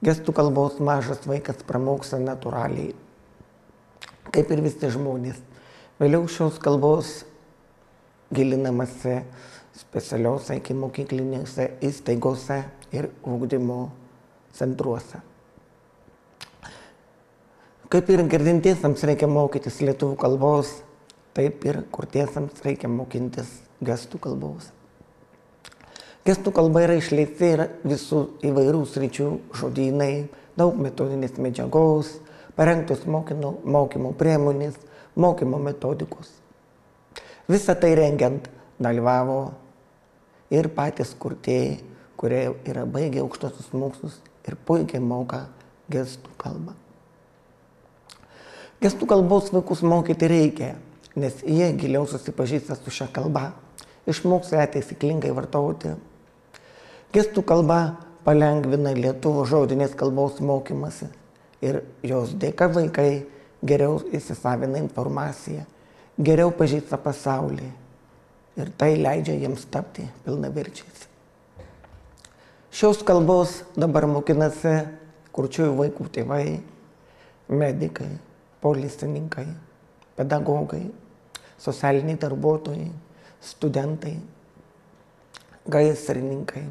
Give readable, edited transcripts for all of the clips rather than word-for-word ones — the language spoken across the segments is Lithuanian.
Gestų kalbos mažas vaikas pramoksta natūraliai, kaip ir visi žmonės. Vėliau šios kalbos gilinamasi specialiuose ikimokyklinėse įstaigose ir ugdymo centruose. Kaip ir girdintiesiems reikia mokytis lietuvių kalbos, taip ir kurtiesiems reikia mokintis gestų kalbos. Gestų kalba yra išleisti ir visų įvairių sričių žodynai, daug metodinės medžiagos, parengtos mokymo priemonės, mokymo metodikos. Visą tai rengiant dalyvavo ir patys kurtėjai, kurie yra baigę aukštosius mokslus ir puikiai moka gestų kalbą. Gestų kalbos vaikus mokyti reikia, nes jie giliau susipažįsta su šia kalba, išmoks ją taisyklingai vartoti. Gestų kalba palengvina lietuvių žodinės kalbos mokymasi ir jos dėka vaikai geriau įsisavina informaciją, geriau pažįsta pasaulį ir tai leidžia jiems tapti pilnaverčiais. Šios kalbos dabar mokinasi kurčiųjų vaikų tėvai, medikai, policininkai, pedagogai, socialiniai darbuotojai, studentai, gaisrininkai,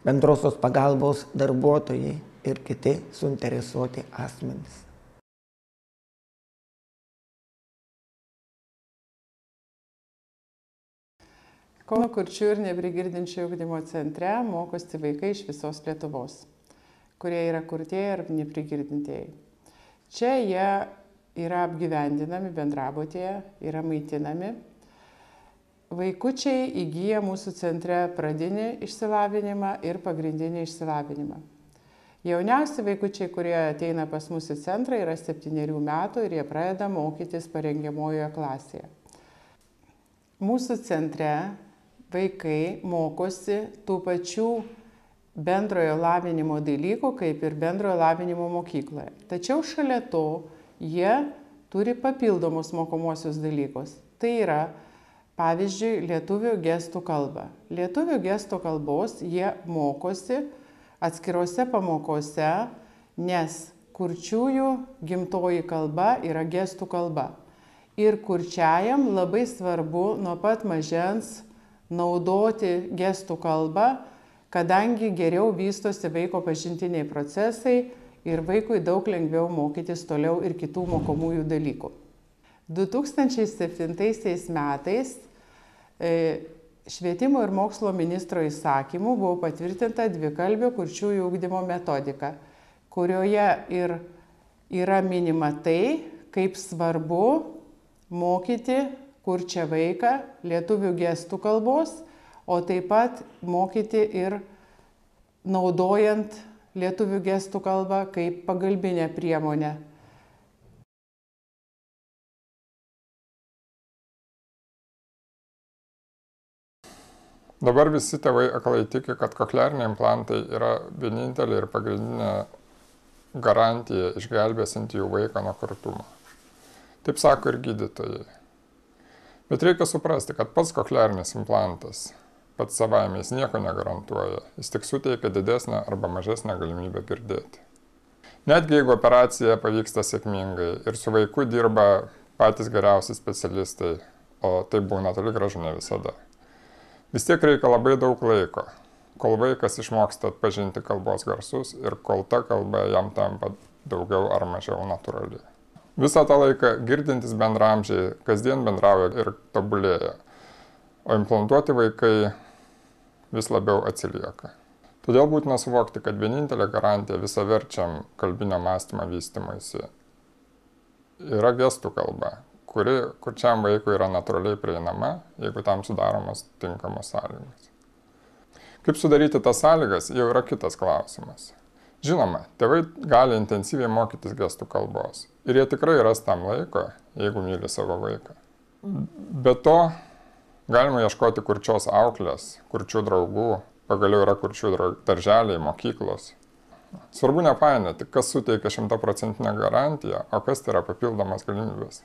bendrosios pagalbos darbuotojai ir kiti suinteresuoti asmenys. Kauno kurčiųjų ir neprigirdinčiųjų ugdymo centre mokosi vaikai iš visos Lietuvos, kurie yra kurtieji ar neprigirdintieji. Čia jie yra apgyvendinami bendrabutėje, yra maitinami. Vaikučiai įgyja mūsų centre pradinį išsilavinimą ir pagrindinį išsilavinimą. Jauniausi vaikučiai, kurie ateina pas mus į centrą, yra 7 metų ir jie pradeda mokytis parengiamojoje klasėje. Mūsų centre vaikai mokosi tų pačių bendrojo lavinimo dalykų, kaip ir bendrojo lavinimo mokykloje. Tačiau šalia to jie turi papildomus mokomuosius dalykus. Tai yra, pavyzdžiui, lietuvių gestų kalba. Lietuvių gestų kalbos jie mokosi atskirose pamokose, nes kurčiųjų gimtoji kalba yra gestų kalba. Ir kurčiajam labai svarbu nuo pat mažens naudoti gestų kalbą, kadangi geriau vystosi vaiko pažintiniai procesai ir vaikui daug lengviau mokytis toliau ir kitų mokomųjų dalykų. 2007 metais Švietimo ir mokslo ministro įsakymu buvo patvirtinta dvikalbio kurčiųjų ugdymo metodika, kurioje ir yra minima tai, kaip svarbu mokyti kurčią vaiką lietuvių gestų kalbos, o taip pat mokyti ir naudojant lietuvių gestų kalbą kaip pagalbinę priemonę. Dabar visi tėvai aklai tiki, kad kochleariniai implantai yra vienintelė ir pagrindinė garantija išgelbėsinti jų vaiką nuo kurtumo. Taip sako ir gydytojai. Bet reikia suprasti, kad pats kochlearinis implantas pats savaime jis nieko negarantuoja, jis tik suteikia didesnę arba mažesnę galimybę girdėti. Netgi jeigu operacija pavyksta sėkmingai ir su vaiku dirba patys geriausi specialistai, o tai būna toli gražu ne visada. Vis tiek reikia labai daug laiko, kol vaikas išmoksta atpažinti kalbos garsus ir kol ta kalba jam tampa daugiau ar mažiau natūrali. Visą tą laiką girdintys bendraamžiai kasdien bendrauja ir tobulėja, o implantuoti vaikai vis labiau atsilieka. Todėl būtina suvokti, kad vienintelė garantija visaverčiam kalbinio mąstymo vystymuisi yra gestų kalba, kuri kurčiam vaikui yra natūraliai prieinama, jeigu tam sudaromos tinkamos sąlygos. Kaip sudaryti tas sąlygas, jau yra kitas klausimas. Žinoma, tėvai gali intensyviai mokytis gestų kalbos ir jie tikrai ras tam laiko, jeigu myli savo vaiką. Be to, galima ieškoti kurčios auklės, kurčių draugų, pagaliau yra kurčių darželiai, mokyklos. Svarbu nepainioti, kas suteikia 100% garantiją, o kas tai yra papildomas galimybės.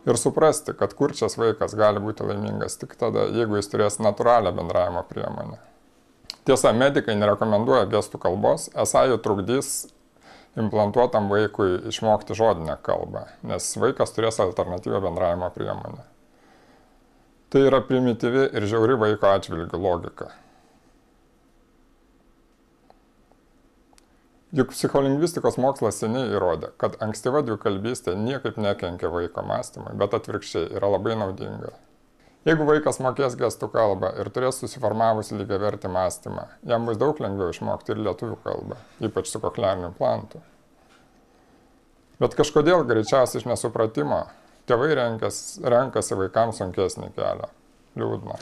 Ir suprasti, kad kurčias vaikas gali būti laimingas tik tada, jeigu jis turės natūralią bendravimo priemonę. Tiesa, medikai nerekomenduoja gestų kalbos, esą jie trukdys implantuotam vaikui išmokti žodinę kalbą, nes vaikas turės alternatyvią bendravimo priemonę. Tai yra primityvi ir žiauri vaiko atžvilgių logika. Juk psicholingvistikos mokslas seniai įrodė, kad ankstyva dvikalbystė niekaip nekenkia vaiko mąstymui, bet atvirkščiai yra labai naudinga. Jeigu vaikas mokės gestų kalbą ir turės susiformavusi lygiavertį mąstymą, jam bus daug lengviau išmokti ir lietuvių kalbą, ypač su kokleariniu implantu. Bet kažkodėl greičiausiai iš nesupratimo tėvai renkasi vaikams sunkesnį kelią. Liūdna.